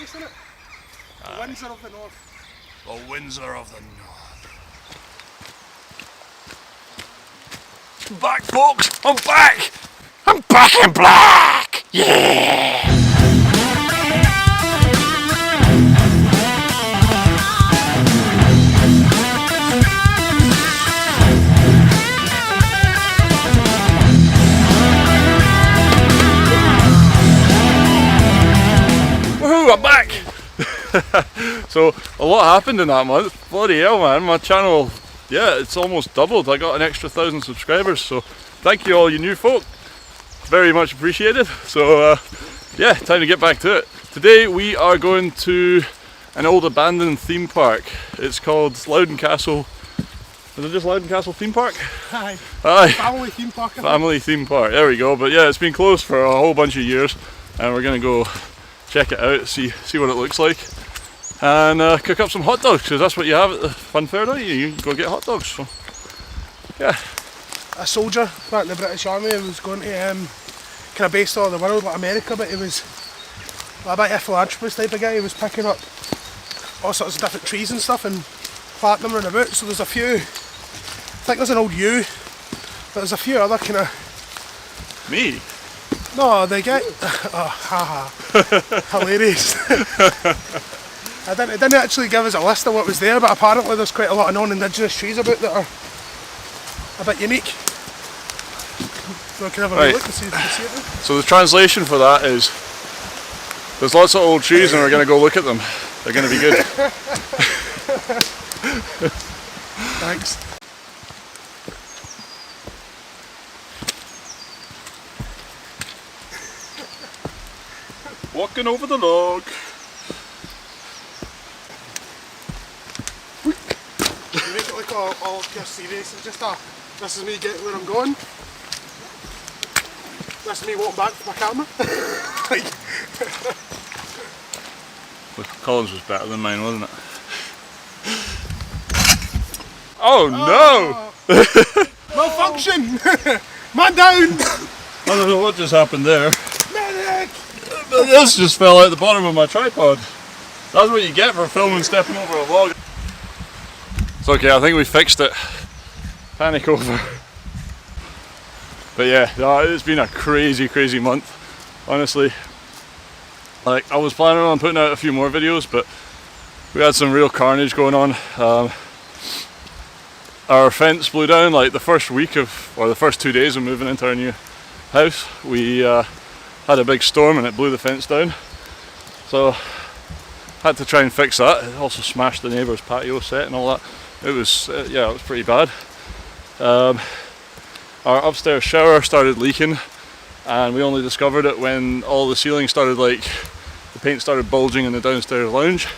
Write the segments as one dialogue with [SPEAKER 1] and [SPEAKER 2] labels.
[SPEAKER 1] place, isn't it? The Windsor of the North.
[SPEAKER 2] The Windsor of the North. I'm back, folks! I'm back! I'm back in black! Yeah! Woohoo, I'm back! So, a lot happened in that month. Bloody hell, man. My channel, yeah, it's almost doubled. I got an extra 1,000 subscribers, so thank you all you new folk. Very much appreciated. So, yeah, time to get back to it. Today we are going to an old abandoned theme park. It's called Loudoun Castle. Is it just Loudoun Castle Theme Park?
[SPEAKER 1] Aye.
[SPEAKER 2] Aye.
[SPEAKER 1] Family theme park.
[SPEAKER 2] Family theme park. There we go. But yeah, it's been closed for a whole bunch of years, and we're gonna go check it out, see what it looks like, and cook up some hot dogs, because that's what you have at the fun fair, don't you? You go get hot dogs. So yeah.
[SPEAKER 1] A soldier back in the British Army who was going to kind of based all over the world, like America, but he was a bit of a philanthropist type of guy. He was picking up all sorts of different trees and stuff and planting them around about. So there's a few, I think there's an old yew, but there's a few other kind of...
[SPEAKER 2] Me?
[SPEAKER 1] No, they get... Oh, haha. Hilarious. It didn't actually give us a list of what was there, but apparently there's quite a lot of non-indigenous trees about that are a bit unique. So I can have a look and see it.
[SPEAKER 2] So the translation for that is, there's lots of old trees and we're going to go look at them. They're going to be good.
[SPEAKER 1] Thanks.
[SPEAKER 2] Walking over the log.
[SPEAKER 1] You make it like all pure serious. It's just this is me getting where I'm going. This is me walking back to my camera.
[SPEAKER 2] Well, Colin's was better than mine, wasn't it? Oh no!
[SPEAKER 1] Malfunction! Man down!
[SPEAKER 2] I don't know what just happened there.
[SPEAKER 1] Medic!
[SPEAKER 2] This just fell out the bottom of my tripod. That's what you get for filming stepping over a log. It's okay, I think we fixed it. Panic over. But yeah, it's been a crazy month, honestly. Like, I was planning on putting out a few more videos, but we had some real carnage going on. Our fence blew down like the first week of, or the first 2 days of moving into our new house. We had a big storm and it blew the fence down. So had to try and fix that. It also smashed the neighbour's patio set and all that. It was, yeah, it was pretty bad. Our upstairs shower started leaking, and we only discovered it when all the ceiling started, like, the paint started bulging in the downstairs lounge.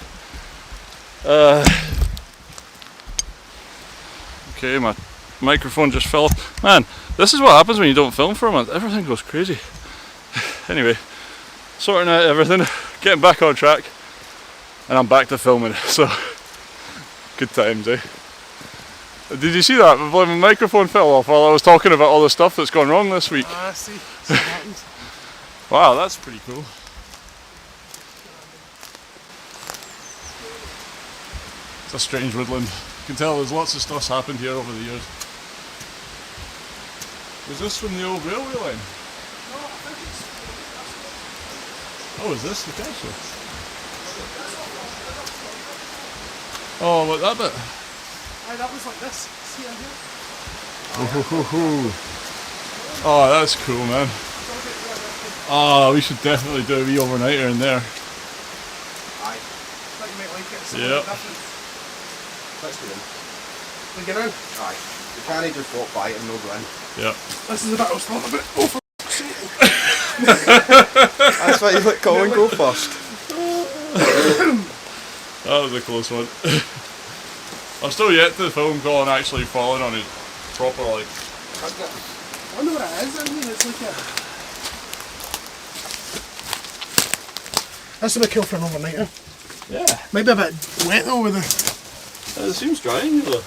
[SPEAKER 2] Okay, my microphone just fell off. Man, this is what happens when you don't film for a month. Everything goes crazy. Anyway, sorting out everything, getting back on track, and I'm back to filming. So, good times, eh? Did you see that? My microphone fell off while I was talking about all the stuff that's gone wrong this week.
[SPEAKER 1] I see. What happens.
[SPEAKER 2] Wow, that's pretty cool. It's a strange woodland. You can tell there's lots of stuff's happened here over the years. Was this from the old railway line?
[SPEAKER 1] No, I think it's...
[SPEAKER 2] Oh, is this the castle? Oh, look that bit.
[SPEAKER 1] Aye, that was like this. See in here?
[SPEAKER 2] Oh, that's cool, man. Oh, we should definitely do a wee overnighter in there.
[SPEAKER 1] Aye, I think you might like it.
[SPEAKER 2] Yeah.
[SPEAKER 3] Let's go in.
[SPEAKER 1] We get in?
[SPEAKER 3] Aye. You can't just walk by it and no go in.
[SPEAKER 2] Yeah.
[SPEAKER 1] This is the bit I was talking about. Oh, for f***'s sake.
[SPEAKER 3] That's why you let Colin go first.
[SPEAKER 2] That was a close one. I'm still yet to film Colin actually falling on it proper, like.
[SPEAKER 1] I wonder what it is in here. It's like a... This would be cool for an overnighter.
[SPEAKER 2] Yeah.
[SPEAKER 1] Maybe a bit wet though with the...
[SPEAKER 2] It seems dry in here though.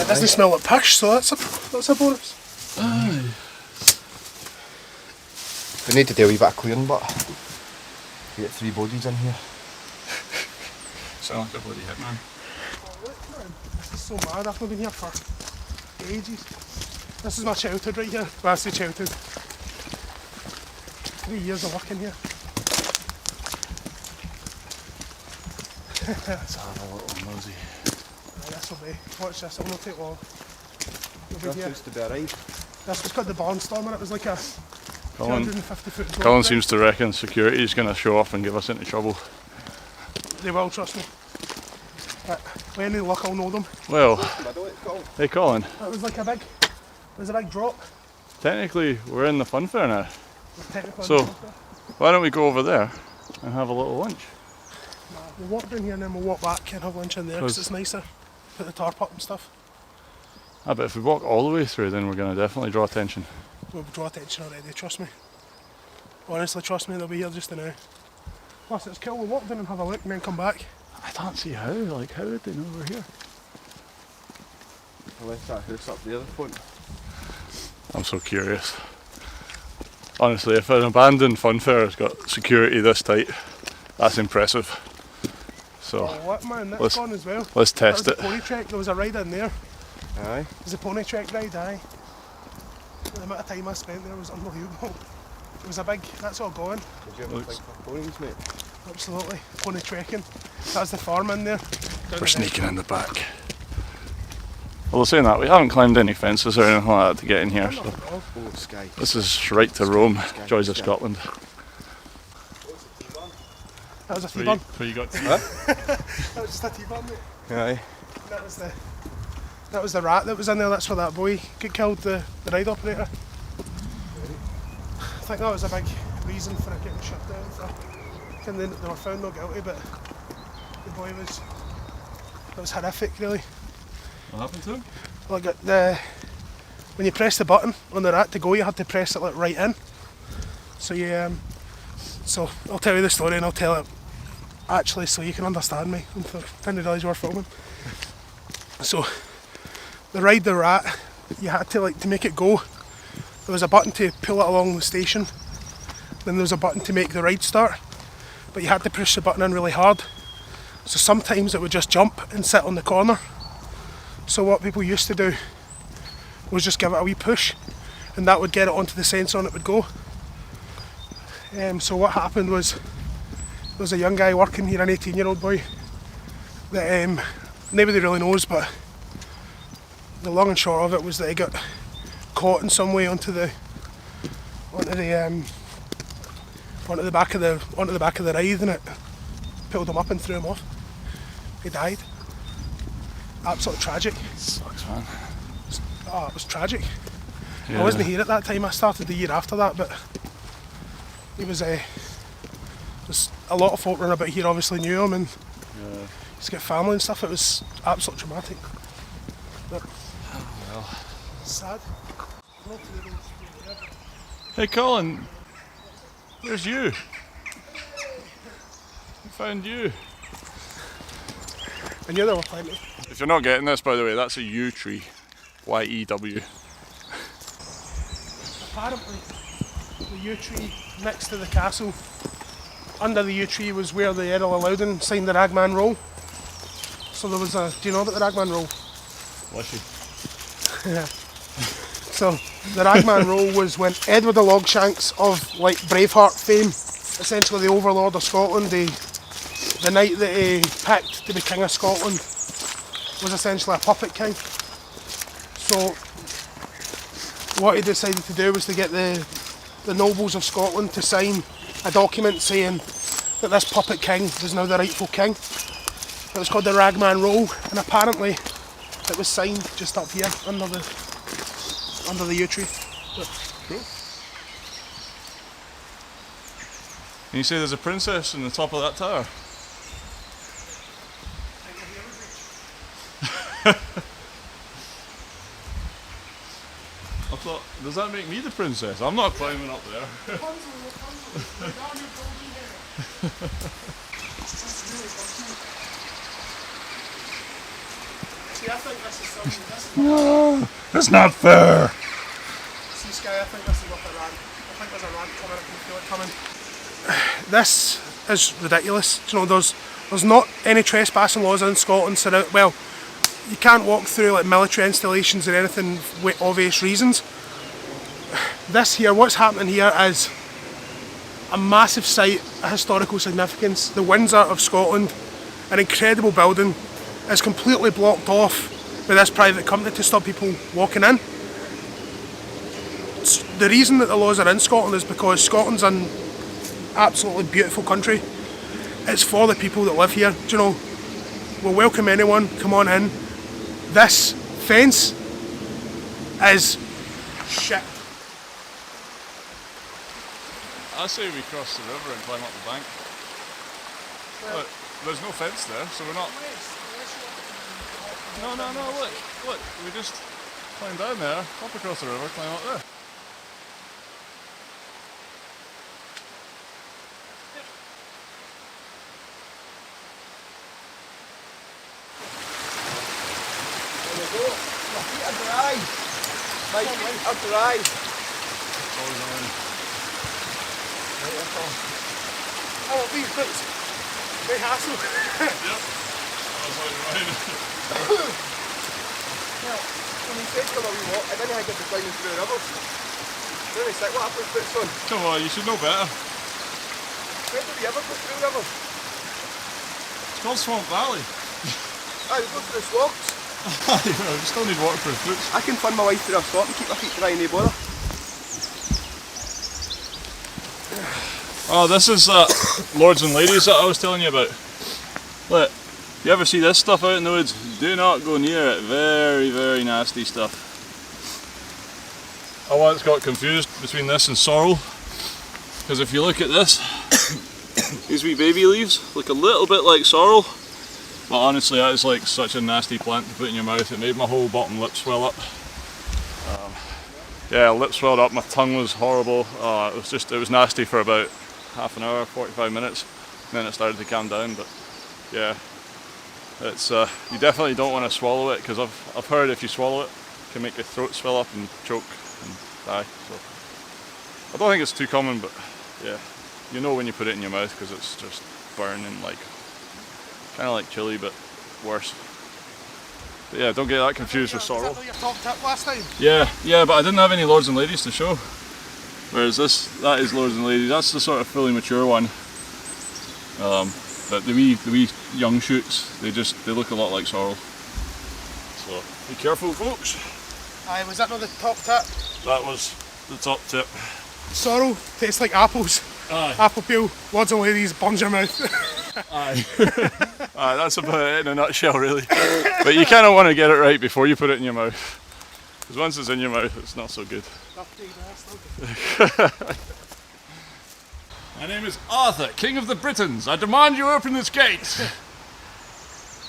[SPEAKER 1] It doesn't smell like pish, so that's a bonus.
[SPEAKER 2] Aye.
[SPEAKER 3] We need to do a wee bit of clearing, but You get 3 bodies in here.
[SPEAKER 2] Sound like a bloody hitman.
[SPEAKER 1] Oh, look, man. This is so mad. I've not been here for ages. This is my childhood right here. Well, I say childhood. 3 years of working here.
[SPEAKER 2] Let's have a little nosy.
[SPEAKER 1] This will be. Watch this. It'll not take long. We'll be
[SPEAKER 3] This
[SPEAKER 1] here.
[SPEAKER 3] used to be a ride.
[SPEAKER 1] This was called the Barnstormer. It was like a
[SPEAKER 2] Colin,
[SPEAKER 1] 250 foot drop.
[SPEAKER 2] Colin seems to reckon security is going to show up and give us into trouble.
[SPEAKER 1] They will, trust me. But with any luck, I'll know them.
[SPEAKER 2] Well,
[SPEAKER 3] Middle, it's called.
[SPEAKER 2] hey Colin,
[SPEAKER 1] It was like a big. It was a big drop.
[SPEAKER 2] technically we're in the fun fair now.
[SPEAKER 1] Technically,
[SPEAKER 2] So- Why don't we go over there and have a little lunch?
[SPEAKER 1] we'll walk down here and then we'll walk back and have lunch in there because
[SPEAKER 2] Cause-
[SPEAKER 1] it's nicer. Put the tarp up and stuff.
[SPEAKER 2] But if we walk all the way through, then we're going to definitely draw attention.
[SPEAKER 1] We'll draw attention already, trust me. Honestly, trust me, they'll be here just now. Plus, it's cool, we'll walk down and have a look and then come back.
[SPEAKER 2] I don't see how. Like, how would they know we're here?
[SPEAKER 3] Unless that house up there, the front.
[SPEAKER 2] I'm so curious. Honestly, if an abandoned fun fair has got security this tight, that's impressive. So
[SPEAKER 1] Oh, what man, that's
[SPEAKER 2] let's-
[SPEAKER 1] gone as well.
[SPEAKER 2] let's
[SPEAKER 1] That
[SPEAKER 2] test
[SPEAKER 1] was
[SPEAKER 2] it.
[SPEAKER 1] a pony trek, there was a ride in there.
[SPEAKER 3] Aye.
[SPEAKER 1] There's a pony trek ride, aye. The amount of time I spent there was unbelievable. It was a big, that's all gone.
[SPEAKER 3] Did you ever
[SPEAKER 2] Looks-
[SPEAKER 3] think for ponies, mate?
[SPEAKER 1] Absolutely. Pony trekking. That was the farm in there. Down
[SPEAKER 2] We're
[SPEAKER 1] the
[SPEAKER 2] sneaking in the back. Well, saying that, we haven't climbed any fences or anything like that to get in here. So
[SPEAKER 3] Oh, Skye.
[SPEAKER 2] this is right to Rome, joys of Scotland.
[SPEAKER 1] That was a T-burn.
[SPEAKER 2] Where you got to?
[SPEAKER 1] That was just a T-burn, mate.
[SPEAKER 3] Aye.
[SPEAKER 1] That was the rat that was in there. That's where that boy got killed, the ride operator. I think that was a big reason for it getting shut down. And then they were found not guilty, but the boy was. It was horrific, really.
[SPEAKER 2] What happened to him?
[SPEAKER 1] Like when you press the button on the rat to go, you had to press it like right in. So so I'll tell you the story and I'll tell it actually so you can understand me. I didn't realise you were filming. So the ride the rat, you had to to make it go. There was a button to pull it along the station. Then there was a button to make the ride start. But you had to push the button in really hard. So sometimes it would just jump and sit on the corner. So what people used to do was just give it a wee push and that would get it onto the sensor and it would go. So what happened was there was a young guy working here, an 18-year-old boy that nobody really knows, but the long and short of it was that he got caught in some way onto the back of the ride and it pulled him up and threw him off. He died. Absolutely tragic.
[SPEAKER 2] Sucks, man.
[SPEAKER 1] Oh, it was tragic.
[SPEAKER 2] Yeah.
[SPEAKER 1] I wasn't here at that time. I started the year after that, but he was there's a lot of folk running about here obviously knew him and he's got family and stuff. It was absolutely traumatic. But sad.
[SPEAKER 2] Hey Colin, there's you. We found you.
[SPEAKER 1] I knew there were plenty.
[SPEAKER 2] If you're not getting this, by the way, that's a yew tree. Y-E-W.
[SPEAKER 1] Apparently, the yew tree next to the castle, under the yew tree was where the Earl of Loudoun signed the Ragman Roll. So there was a, do you know about the Ragman Roll?
[SPEAKER 2] Bless you.
[SPEAKER 1] Yeah. So the Ragman Roll was when Edward the Logshanks of like Braveheart fame, essentially the overlord of Scotland, the knight that he picked to be King of Scotland was essentially a puppet king. So what he decided to do was to get the nobles of Scotland to sign a document saying that this puppet king was now the rightful king. It was called the Ragman Roll, and apparently it was signed just up here under the yew tree. But
[SPEAKER 2] Cool. And you say there's a princess in the top of that tower? I thought, does that make me the princess? I'm not climbing up there.
[SPEAKER 1] See, I think this is something.
[SPEAKER 2] It's not fair.
[SPEAKER 1] See, Skye, I think this is what it ran. I think there's a rant coming. I can feel it coming. This is ridiculous. You know, there's not any trespassing laws in Scotland. So that, well, you can't walk through like military installations or anything with obvious reasons. This here, what's happening here is a massive site of historical significance. The Windsor of Scotland, an incredible building, is completely blocked off by this private company to stop people walking in. The reason that the laws are in Scotland is because Scotland's an absolutely beautiful country. It's for the people that live here. Do you know, we'll welcome anyone, come on in. This fence is shit.
[SPEAKER 2] I say we cross the river and climb up the bank. Look, there's no fence there, so we're not... No, look, we just climb down there, up across the river, climb up there.
[SPEAKER 3] There we go. My feet are dry. My feet are dry.
[SPEAKER 2] It's always on.
[SPEAKER 1] Oh, these bits, big hassle.
[SPEAKER 2] Yep. That's how you're right.
[SPEAKER 3] Well, when you said come a wee walk, I didn't think I'd be climbing through the rivers. Really sick, what happens to boots on?
[SPEAKER 2] Come on, you should know better.
[SPEAKER 3] Where did we ever go through rivers?
[SPEAKER 2] It's called Swamp Valley.
[SPEAKER 3] Aye, we go through the swags.
[SPEAKER 2] We still need waterproof boots.
[SPEAKER 3] I can fund my way through a swamp and keep my feet dry and no bother.
[SPEAKER 2] Oh, this is lords and ladies that I was telling you about. Look, if you ever see this stuff out in the woods, do not go near it. Very, very nasty stuff. I once got confused between this and sorrel, because if you look at this, these wee baby leaves look a little bit like sorrel, but honestly that is like such a nasty plant to put in your mouth. It made my whole bottom lip swell up. Yeah, lip swelled up, my tongue was horrible. It was nasty for about half an hour, 45 minutes, and then it started to calm down. But yeah, it's you definitely don't want to swallow it, because I've heard if you swallow it, it can make your throat swell up and choke and die. So I don't think it's too common, but yeah, you know when you put it in your mouth, because it's just burning, like kind of like chili, but worse. But yeah, don't get that confused with sorrel.
[SPEAKER 1] Was that your top tip last time?
[SPEAKER 2] Yeah, but I didn't have any lords and ladies to show. Whereas that is lords and ladies. That's the sort of fully mature one. But the wee young shoots, they look a lot like sorrel. So be careful, folks.
[SPEAKER 1] Aye, was that not the top tip?
[SPEAKER 2] That was the top tip.
[SPEAKER 1] Sorrel tastes like apples.
[SPEAKER 2] Aye.
[SPEAKER 1] Apple peel, lords and ladies, burns your mouth.
[SPEAKER 2] Aye. Aye, that's about it in a nutshell, really. But you kind of want to get it right before you put it in your mouth. Because once it's in your mouth, it's not so good. My name is Arthur, King of the Britons. I demand you open this gate.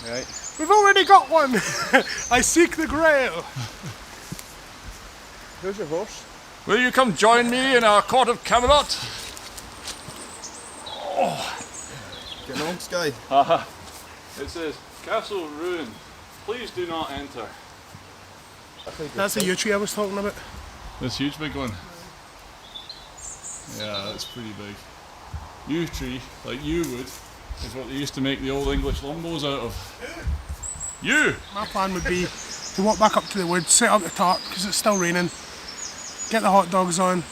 [SPEAKER 3] Right.
[SPEAKER 1] We've already got one. I seek the Grail.
[SPEAKER 3] Where's your horse?
[SPEAKER 2] Will you come join me in our court of Camelot?
[SPEAKER 3] Getting on, Skye.
[SPEAKER 2] It says, Castle ruined. Please do not enter.
[SPEAKER 1] That's the yew tree I was talking about.
[SPEAKER 2] This huge big one. Yeah, that's pretty big. Yew tree, like yew wood, is what they used to make the old English longbows out of. Yew!
[SPEAKER 1] My plan would be to walk back up to the wood, set up the tarp, because it's still raining, get the hot dogs on,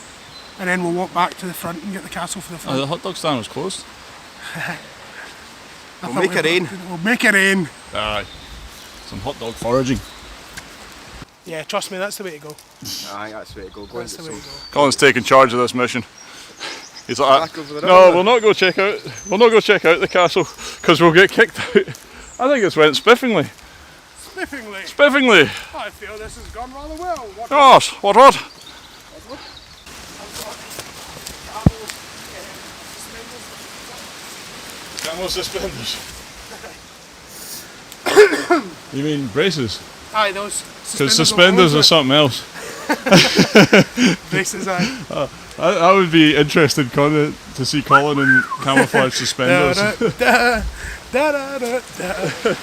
[SPEAKER 1] and then we'll walk back to the front and get the castle for the front.
[SPEAKER 2] Oh, the hot dog stand was closed.
[SPEAKER 3] We'll make it rain.
[SPEAKER 1] We'll make it rain.
[SPEAKER 2] Aye. Some hot dog foraging.
[SPEAKER 1] Yeah, trust me, that's the way to go.
[SPEAKER 3] Aye, that's the way to go. Go and
[SPEAKER 1] That's
[SPEAKER 3] get
[SPEAKER 1] the way
[SPEAKER 3] some.
[SPEAKER 1] to go.
[SPEAKER 2] Colin's taking charge of this mission. He's like,
[SPEAKER 3] Back over the
[SPEAKER 2] no,
[SPEAKER 3] river.
[SPEAKER 2] we'll not go check out the castle, because we'll get kicked out. I think it's went spiffingly.
[SPEAKER 1] Spiffingly.
[SPEAKER 2] Spiffingly.
[SPEAKER 1] I feel this has gone rather well. What?
[SPEAKER 2] Gosh, what? Camel suspenders. You mean braces?
[SPEAKER 1] Aye, those.
[SPEAKER 2] Because suspenders are something else.
[SPEAKER 1] Braces, aye.
[SPEAKER 2] I would be interested, Colin, to see Colin in camouflage suspenders.
[SPEAKER 1] Da, da, da, da, da.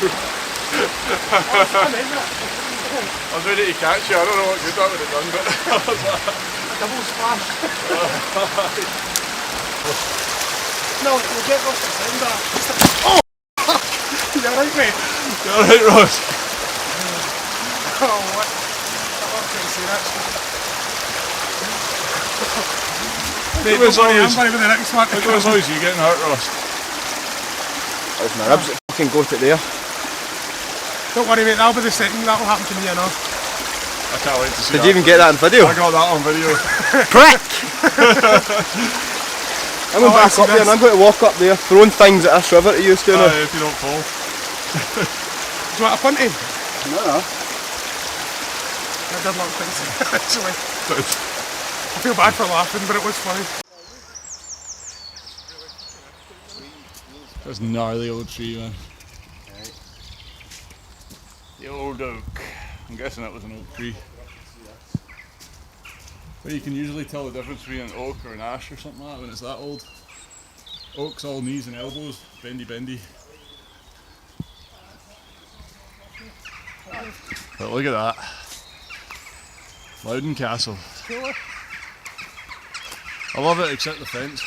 [SPEAKER 2] I was ready to catch you. I don't know what good that would have done, but I was like,
[SPEAKER 1] Double splash. No, we'll get lost in time that. Oh! You alright, mate?
[SPEAKER 2] you alright, Ross?
[SPEAKER 1] Oh, what? I'm not going to say that. Mate,
[SPEAKER 2] It was
[SPEAKER 1] don't worry, I'm
[SPEAKER 2] always-
[SPEAKER 1] funny with the next one.
[SPEAKER 2] Look at those noise, you getting hurt, Ross?
[SPEAKER 3] There's my ribs that fucking go to there.
[SPEAKER 1] Don't worry, mate, that'll be the second. That'll happen to me, you know.
[SPEAKER 2] I can't wait to see
[SPEAKER 3] Did
[SPEAKER 2] that.
[SPEAKER 3] you even get that on video?
[SPEAKER 2] I got that on video.
[SPEAKER 3] Prick! I'm going back up there and I'm going to walk up there throwing things at this river to you, Stuart.
[SPEAKER 2] Aye, if you don't fall.
[SPEAKER 1] Do you want a punty?
[SPEAKER 3] No.
[SPEAKER 1] I did look quite sick, actually. I feel bad for laughing, but it was funny.
[SPEAKER 2] That's gnarly old tree, man. The old oak. I'm guessing that was an oak tree. But you can usually tell the difference between an oak or an ash or something like that when it's that old. Oak's all knees and elbows, bendy bendy. But look at that. Loudoun Castle. I love it except the fence.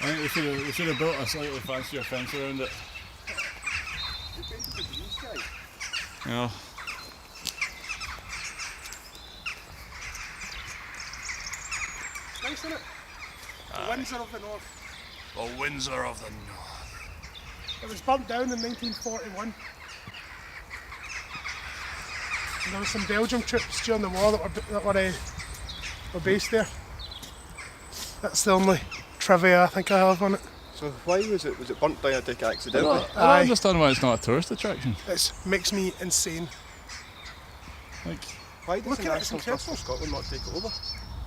[SPEAKER 2] I think we should have built a slightly fancier fence around it. You know.
[SPEAKER 1] Nice, isn't it? The Windsor of the North.
[SPEAKER 2] The Windsor of the North.
[SPEAKER 1] It was burnt down in 1941. And there were some Belgian troops during the war that were based there. That's the only trivia I think I have on it.
[SPEAKER 3] So why was it burnt down, I think, accidentally?
[SPEAKER 2] I don't understand why it's not a tourist attraction.
[SPEAKER 1] It makes me insane.
[SPEAKER 2] Like,
[SPEAKER 3] Why does
[SPEAKER 1] Look
[SPEAKER 3] the
[SPEAKER 1] at it, it's
[SPEAKER 3] National Trust for
[SPEAKER 1] incredible.
[SPEAKER 3] Scotland not take it over?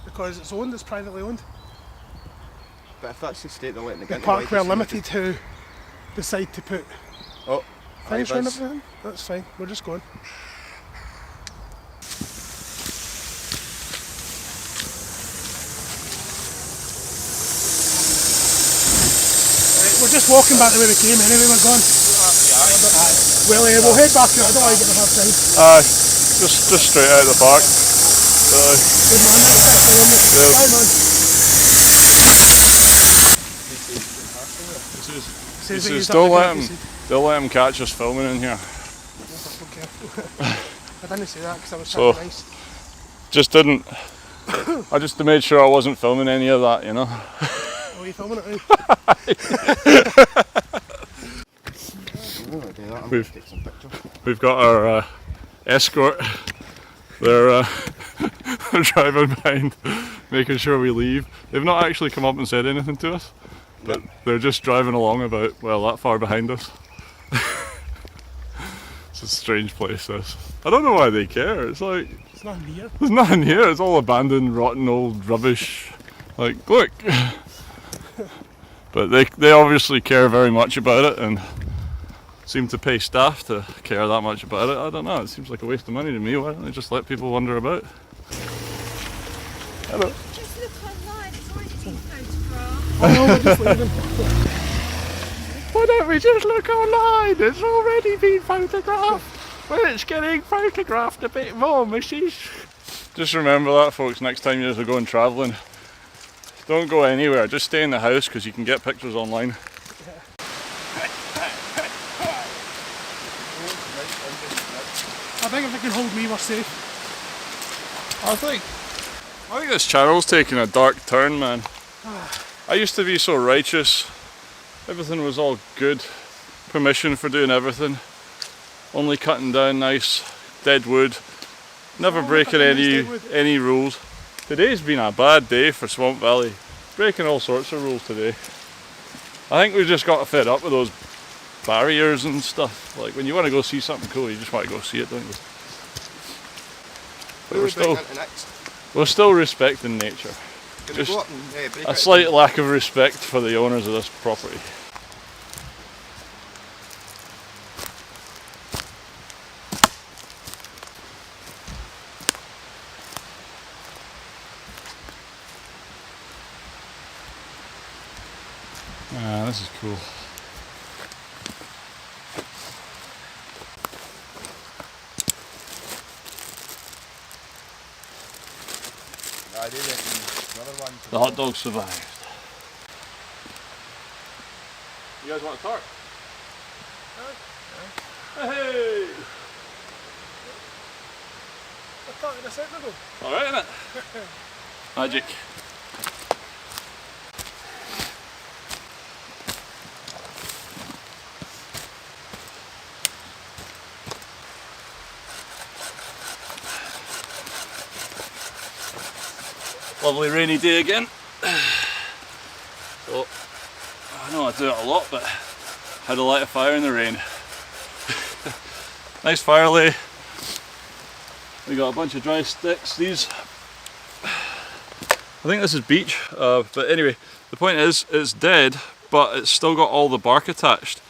[SPEAKER 1] Because it's owned, it's privately owned.
[SPEAKER 3] But if that's the state they're letting it get
[SPEAKER 1] The
[SPEAKER 3] into, why
[SPEAKER 1] park we're
[SPEAKER 3] does it-
[SPEAKER 1] limited to decide to put
[SPEAKER 3] Oh,
[SPEAKER 1] things
[SPEAKER 3] aye,
[SPEAKER 1] around
[SPEAKER 3] that's-
[SPEAKER 1] everything. That's fine, we're just going. Right, we're just walking back the way we came anyway, we're gone. Well, we'll head back out, I don't want to get the half time.
[SPEAKER 2] just straight out of the park.
[SPEAKER 1] Good man, that's it, bye man. Says that he's
[SPEAKER 2] Don't
[SPEAKER 1] up
[SPEAKER 2] let
[SPEAKER 1] to
[SPEAKER 2] him.
[SPEAKER 1] get
[SPEAKER 2] Don't let him catch us filming in here.
[SPEAKER 1] Okay. I didn't say that because I was
[SPEAKER 2] So-
[SPEAKER 1] trying nice.
[SPEAKER 2] Just didn't. I just made sure I wasn't filming any of that, you know.
[SPEAKER 1] Oh, are you filming it now?
[SPEAKER 3] I'm gonna do that. I'm
[SPEAKER 2] We've-
[SPEAKER 3] gonna take some pictures.
[SPEAKER 2] We've got our escort. They're they're driving behind, making sure we leave. They've not actually come up and said anything to us, but they're just driving along about, well, that far behind us. It's a strange place, this. I don't know why they care. It's like,
[SPEAKER 1] It's not near.
[SPEAKER 2] there's nothing here. It's all abandoned, rotten old rubbish. Like, look. But they obviously care very much about it and seem to pay staff to care that much about it. I don't know. It seems like a waste of money to me. Why don't they just let people wander about? Hello.
[SPEAKER 4] Just look online, it's already been photographed.
[SPEAKER 1] Oh, we're just leaving.
[SPEAKER 2] Why don't we just look online? It's already been photographed. Well, it's getting photographed a bit more, missus. Just remember that, folks, next time you're going travelling. Don't go anywhere, just stay in the house because you can get pictures online.
[SPEAKER 1] I think if they can hold me, we're safe.
[SPEAKER 2] I think this channel's taking a dark turn, man. I used to be so righteous. Everything was all good. Permission for doing everything. Only cutting down nice dead wood. Never breaking
[SPEAKER 1] cutting nice dead wood.
[SPEAKER 2] any rules. Today's been a bad day for Swamp Valley. Breaking all sorts of rules today. I think we just got fed up with those barriers and stuff. Like when you want to go see something cool, you just want to go see it, don't you? But we're still respecting nature.
[SPEAKER 3] Can
[SPEAKER 2] Just
[SPEAKER 3] we go up and break
[SPEAKER 2] A
[SPEAKER 3] out?
[SPEAKER 2] slight lack of respect for the owners of this property. Ah, this is cool. The hot dog survived. You guys want a tarp? Hey!
[SPEAKER 1] I thought in a second ago.
[SPEAKER 2] Alright, innit? Magic. Lovely rainy day again. So, I know I do it a lot, but had to light a fire in the rain. Nice fire lay. We got a bunch of dry sticks. These, I think this is beech, but anyway, the point is it's dead, but it's still got all the bark attached.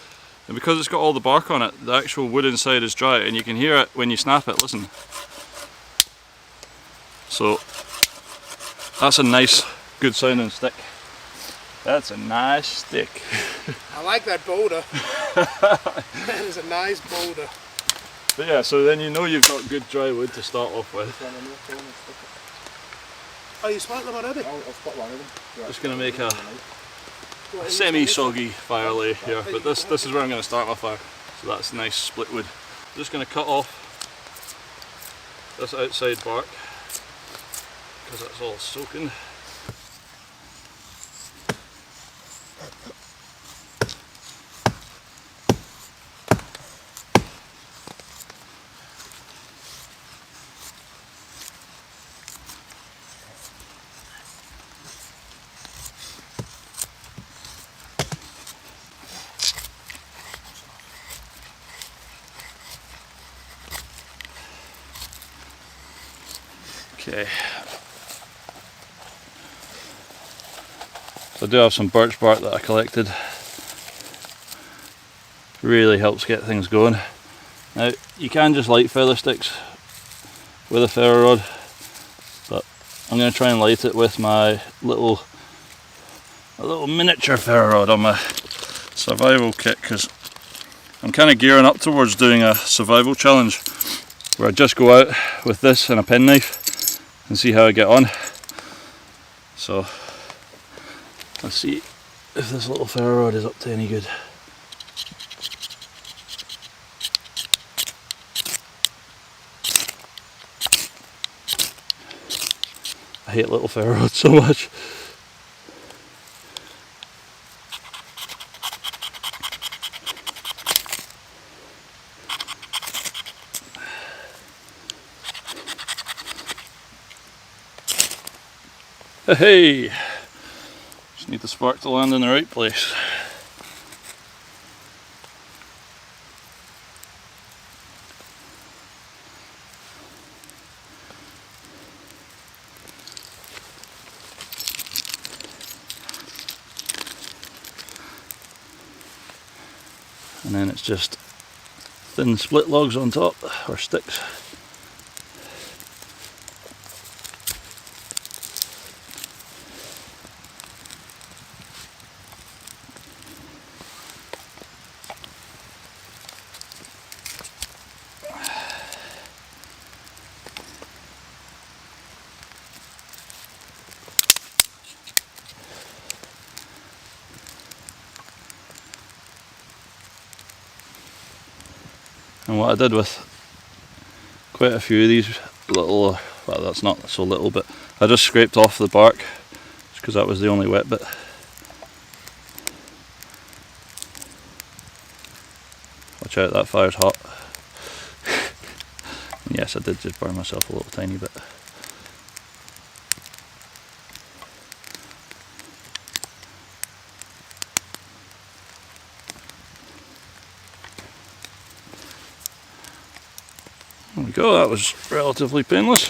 [SPEAKER 2] And because it's got all the bark on it, the actual wood inside is dry, and you can hear it when you snap it. Listen. So that's a nice, good sounding stick. That's a nice stick.
[SPEAKER 1] I like that boulder. That is a nice boulder.
[SPEAKER 2] But yeah, so then you know you've got good dry wood to start off with.
[SPEAKER 1] Oh, you split them already?
[SPEAKER 3] I'll split one of them.
[SPEAKER 2] Just going to make a semi-soggy fire lay here, but this is where I'm going to start my fire. So that's nice split wood. I'm just going to cut off this outside bark because it's all soaking. Okay. So I do have some birch bark that I collected. Really helps get things going. Now you can just light feather sticks with a ferro rod, but I'm going to try and light it with my little miniature ferro rod on my survival kit, because I'm kind of gearing up towards doing a survival challenge where I just go out with this and a penknife and see how I get on. So let's see if this little ferro rod is up to any good. I hate little ferro rods so much. Hey! Just need the spark to land in the right place. And then it's just thin split logs on top, or sticks. And what I did with quite a few of these little, well that's not so little, but I just scraped off the bark just because that was the only wet bit. Watch out, that fire's hot. And yes, I did just burn myself a little tiny bit. There we go, that was relatively painless.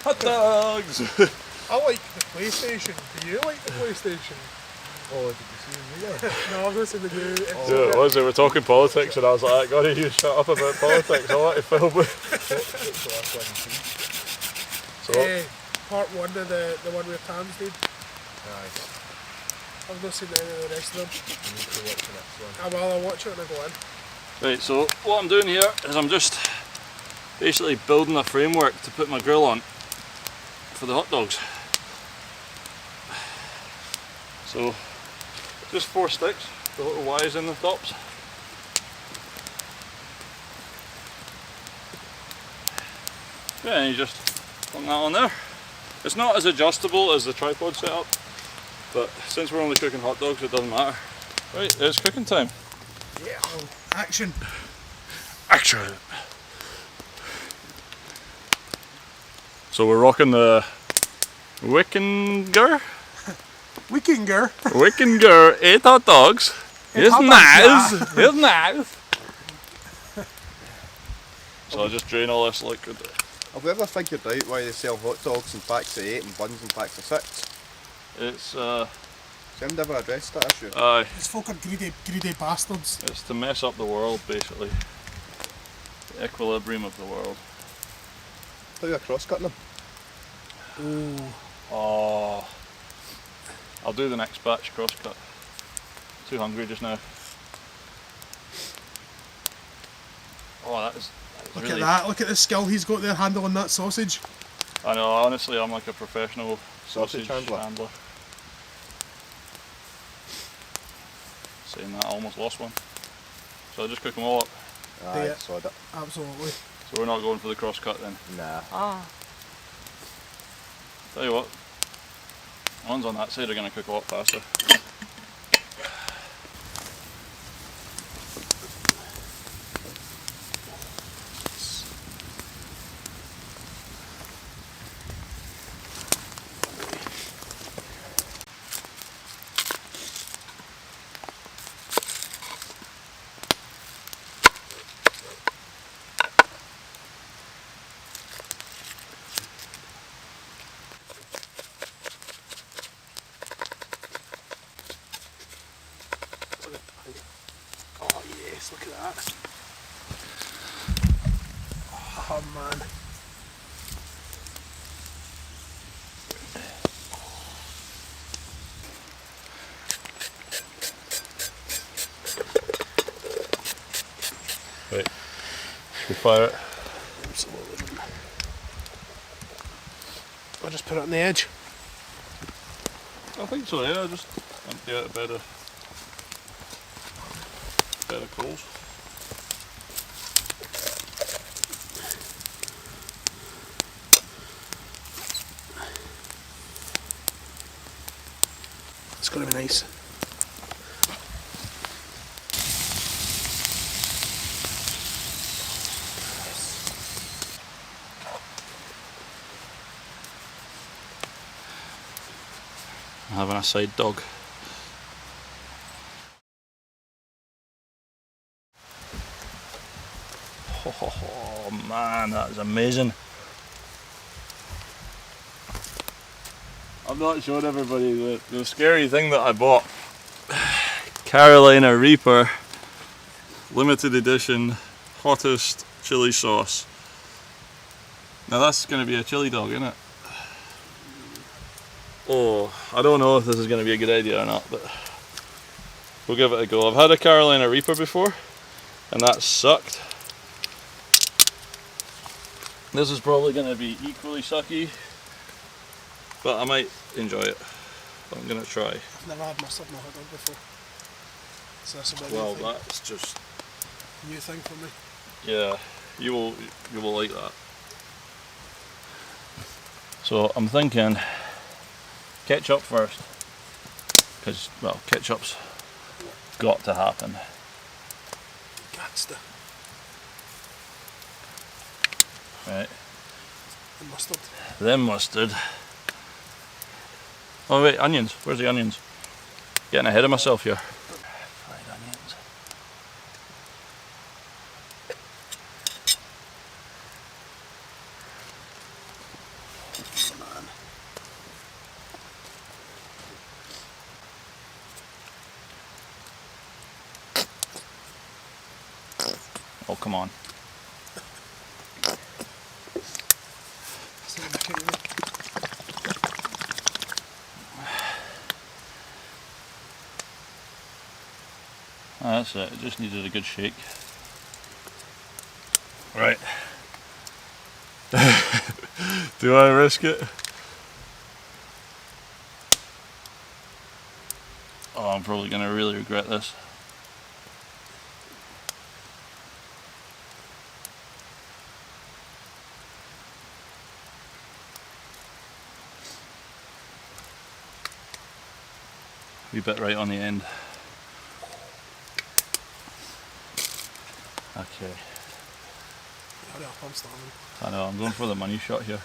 [SPEAKER 2] Hotdogs!
[SPEAKER 1] I like the PlayStation. Do you like the PlayStation?
[SPEAKER 3] Oh, did you see me there?
[SPEAKER 1] No, I've not seen the new episode.
[SPEAKER 2] Yeah, it was. They were talking politics, and I was like, "God, you shut up about politics. I want to film with."
[SPEAKER 3] What's the last one you seen?
[SPEAKER 2] So,
[SPEAKER 1] Part 1 of the one where Tams did.
[SPEAKER 3] Aye,
[SPEAKER 1] I've not seen any of the rest of them.
[SPEAKER 3] you need to watch the next one.
[SPEAKER 1] I'll watch it when I go in.
[SPEAKER 2] right, so what I'm doing here is I'm just basically building a framework to put my grill on for the hot dogs. So, just 4 sticks, the little Y's in the tops. Yeah, and you just put that on there. It's not as adjustable as the tripod setup, but since we're only cooking hot dogs, it doesn't matter. Right, it's cooking time.
[SPEAKER 1] Yeah. Action.
[SPEAKER 2] Action! So we're rocking the Wikinger?
[SPEAKER 1] Wikinger.
[SPEAKER 2] Wikinger 8 hot dogs. It's
[SPEAKER 1] hot
[SPEAKER 2] nice.
[SPEAKER 1] dogs,
[SPEAKER 2] It's nice. So I'll just drain all this liquid.
[SPEAKER 3] Have we ever figured out why they sell hot dogs in packs of 8 and buns in packs of 6?
[SPEAKER 2] It's
[SPEAKER 3] Has anyone ever addressed that issue?
[SPEAKER 1] These folk are greedy bastards.
[SPEAKER 2] it's to mess up the world, basically. The equilibrium of the world.
[SPEAKER 3] How are you cross-cutting them?
[SPEAKER 1] Ooh.
[SPEAKER 2] Oh, I'll do the next batch cross-cut. Too hungry just now. Oh, that is
[SPEAKER 1] Look
[SPEAKER 2] really...
[SPEAKER 1] at that. Look at the skill he's got there handling that sausage.
[SPEAKER 2] I know, honestly, I'm like a professional
[SPEAKER 3] Sausage handler.
[SPEAKER 2] Saying that, I almost lost one. So I just cook them all up.
[SPEAKER 3] Aye,
[SPEAKER 1] Yeah.
[SPEAKER 3] sod it.
[SPEAKER 1] Absolutely.
[SPEAKER 2] So we're not going for the cross-cut then.
[SPEAKER 3] Nah.
[SPEAKER 2] Tell you what, the ones on that side are going to cook a lot faster.
[SPEAKER 1] Oh yes, look at that. Oh man.
[SPEAKER 2] Right, should we fire it?
[SPEAKER 1] Absolutely. I'll just put it on the edge.
[SPEAKER 2] I think so, yeah, just empty out a bed of coals.
[SPEAKER 1] It's going to be nice.
[SPEAKER 2] Having a side dog. Oh man, that is amazing. I've not showed everybody the scary thing that I bought. Carolina Reaper limited edition hottest chili sauce. Now that's going to be a chili dog, isn't it? Oh, I don't know if this is going to be a good idea or not, but we'll give it a go. I've had a Carolina Reaper before and that sucked. This is probably going to be equally sucky, but I might enjoy it. I'm going to try.
[SPEAKER 1] I've never had mustard in a hot dog before. So that's a bit
[SPEAKER 2] Well,
[SPEAKER 1] new thing.
[SPEAKER 2] that's just,
[SPEAKER 1] New thing for me.
[SPEAKER 2] yeah, you will like that. So I'm thinking ketchup first, because, well, ketchup's got to happen.
[SPEAKER 1] Gats to.
[SPEAKER 2] Right,
[SPEAKER 1] And mustard.
[SPEAKER 2] then mustard. Oh wait, onions, where's the onions? Getting ahead of myself here. Fried onions.
[SPEAKER 1] Oh, man.
[SPEAKER 2] Oh, come on. That's it, it just needed a good shake. Right. Do I risk it? Oh, I'm probably going to really regret this. Wee bit right on the end. Okay.
[SPEAKER 1] Hurry up, I'm starving.
[SPEAKER 2] I know, I'm going for the money shot here.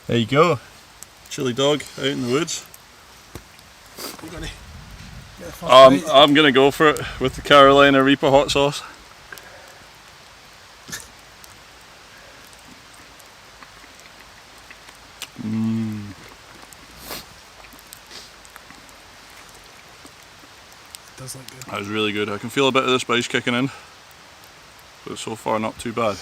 [SPEAKER 2] There you go. Chili dog out in the woods.
[SPEAKER 1] You're gonna get the first bite?
[SPEAKER 2] I'm going to go for it with the Carolina Reaper hot sauce.
[SPEAKER 1] It does look good.
[SPEAKER 2] That was really good. I can feel a bit of the spice kicking in, but so far not too bad.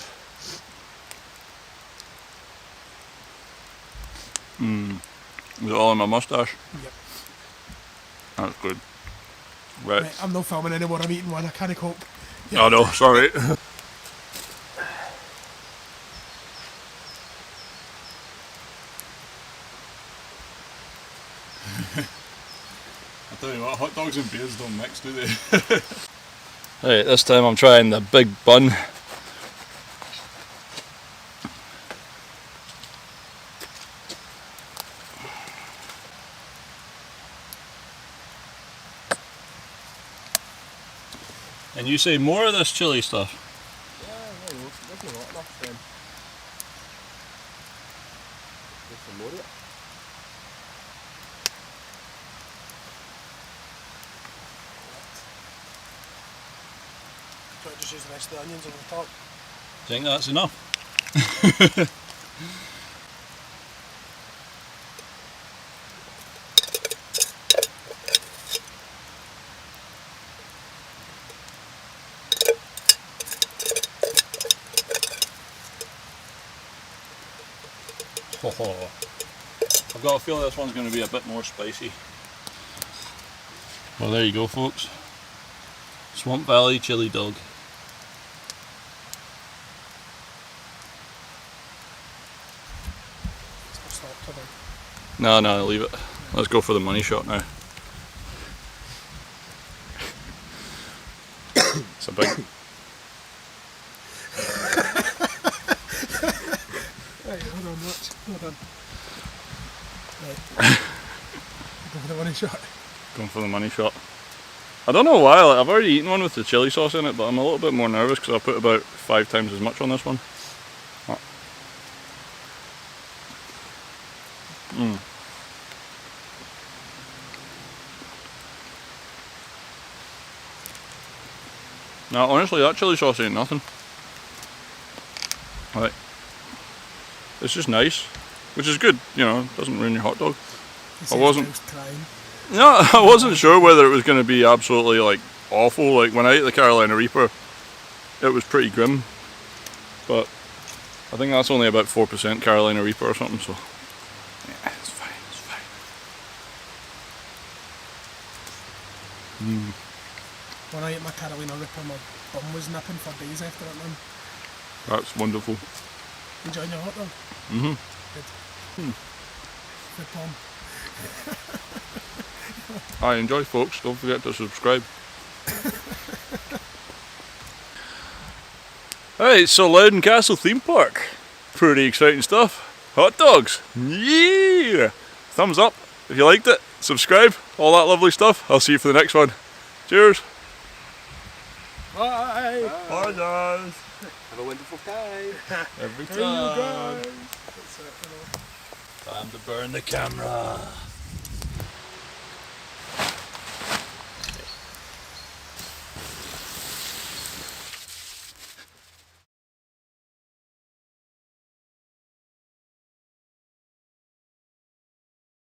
[SPEAKER 2] Is it all in my moustache?
[SPEAKER 1] Yep.
[SPEAKER 2] That's good. Right.
[SPEAKER 1] Right, I'm not filming anymore, I'm eating one, I can't cope.
[SPEAKER 2] Oh no, sorry. I tell you what, hot dogs and beers don't mix, do they? Right, this time I'm trying the big bun. And you say more of this chili stuff?
[SPEAKER 3] Yeah, there's not enough then. There's some more of it.
[SPEAKER 1] So I just use the rest of the onions over the top.
[SPEAKER 2] Think that's enough? I've got a feeling this one's going to be a bit more spicy. Well, there you go, folks. Swamp Valley chili dog. No, leave it. Let's go for the money shot now. It's a big...
[SPEAKER 1] Right, hold on, watch. Hold on. Right. Go for the money shot.
[SPEAKER 2] Going for the money shot. I don't know why, like, I've already eaten one with the chili sauce in it, but I'm a little bit more nervous because I put about 5 times as much on this one. Now honestly, that chili sauce ain't nothing. Right. It's just nice, which is good, you know, it doesn't ruin your hot dog. I wasn't sure whether it was going to be absolutely like awful. Like when I ate the Carolina Reaper, it was pretty grim, but I think that's only about 4% Carolina Reaper or something, so yeah, it's fine, it's fine.
[SPEAKER 1] When I ate my Carolina Reaper, my bum was nipping for days after it, man.
[SPEAKER 2] That's wonderful.
[SPEAKER 1] Enjoying your hot dog?
[SPEAKER 2] Mm-hmm.
[SPEAKER 1] Good. Good Tom.
[SPEAKER 2] I enjoy, folks. Don't forget to subscribe. Alright, so Loudoun Castle theme park. Pretty exciting stuff. Hot dogs. Yeah! Thumbs up if you liked it. Subscribe. All that lovely stuff. I'll see you for the next one. Cheers.
[SPEAKER 1] Bye!
[SPEAKER 2] Bye, guys.
[SPEAKER 3] Have a wonderful time.
[SPEAKER 2] Every
[SPEAKER 1] There you
[SPEAKER 2] time.
[SPEAKER 1] go.
[SPEAKER 2] Time to burn the camera.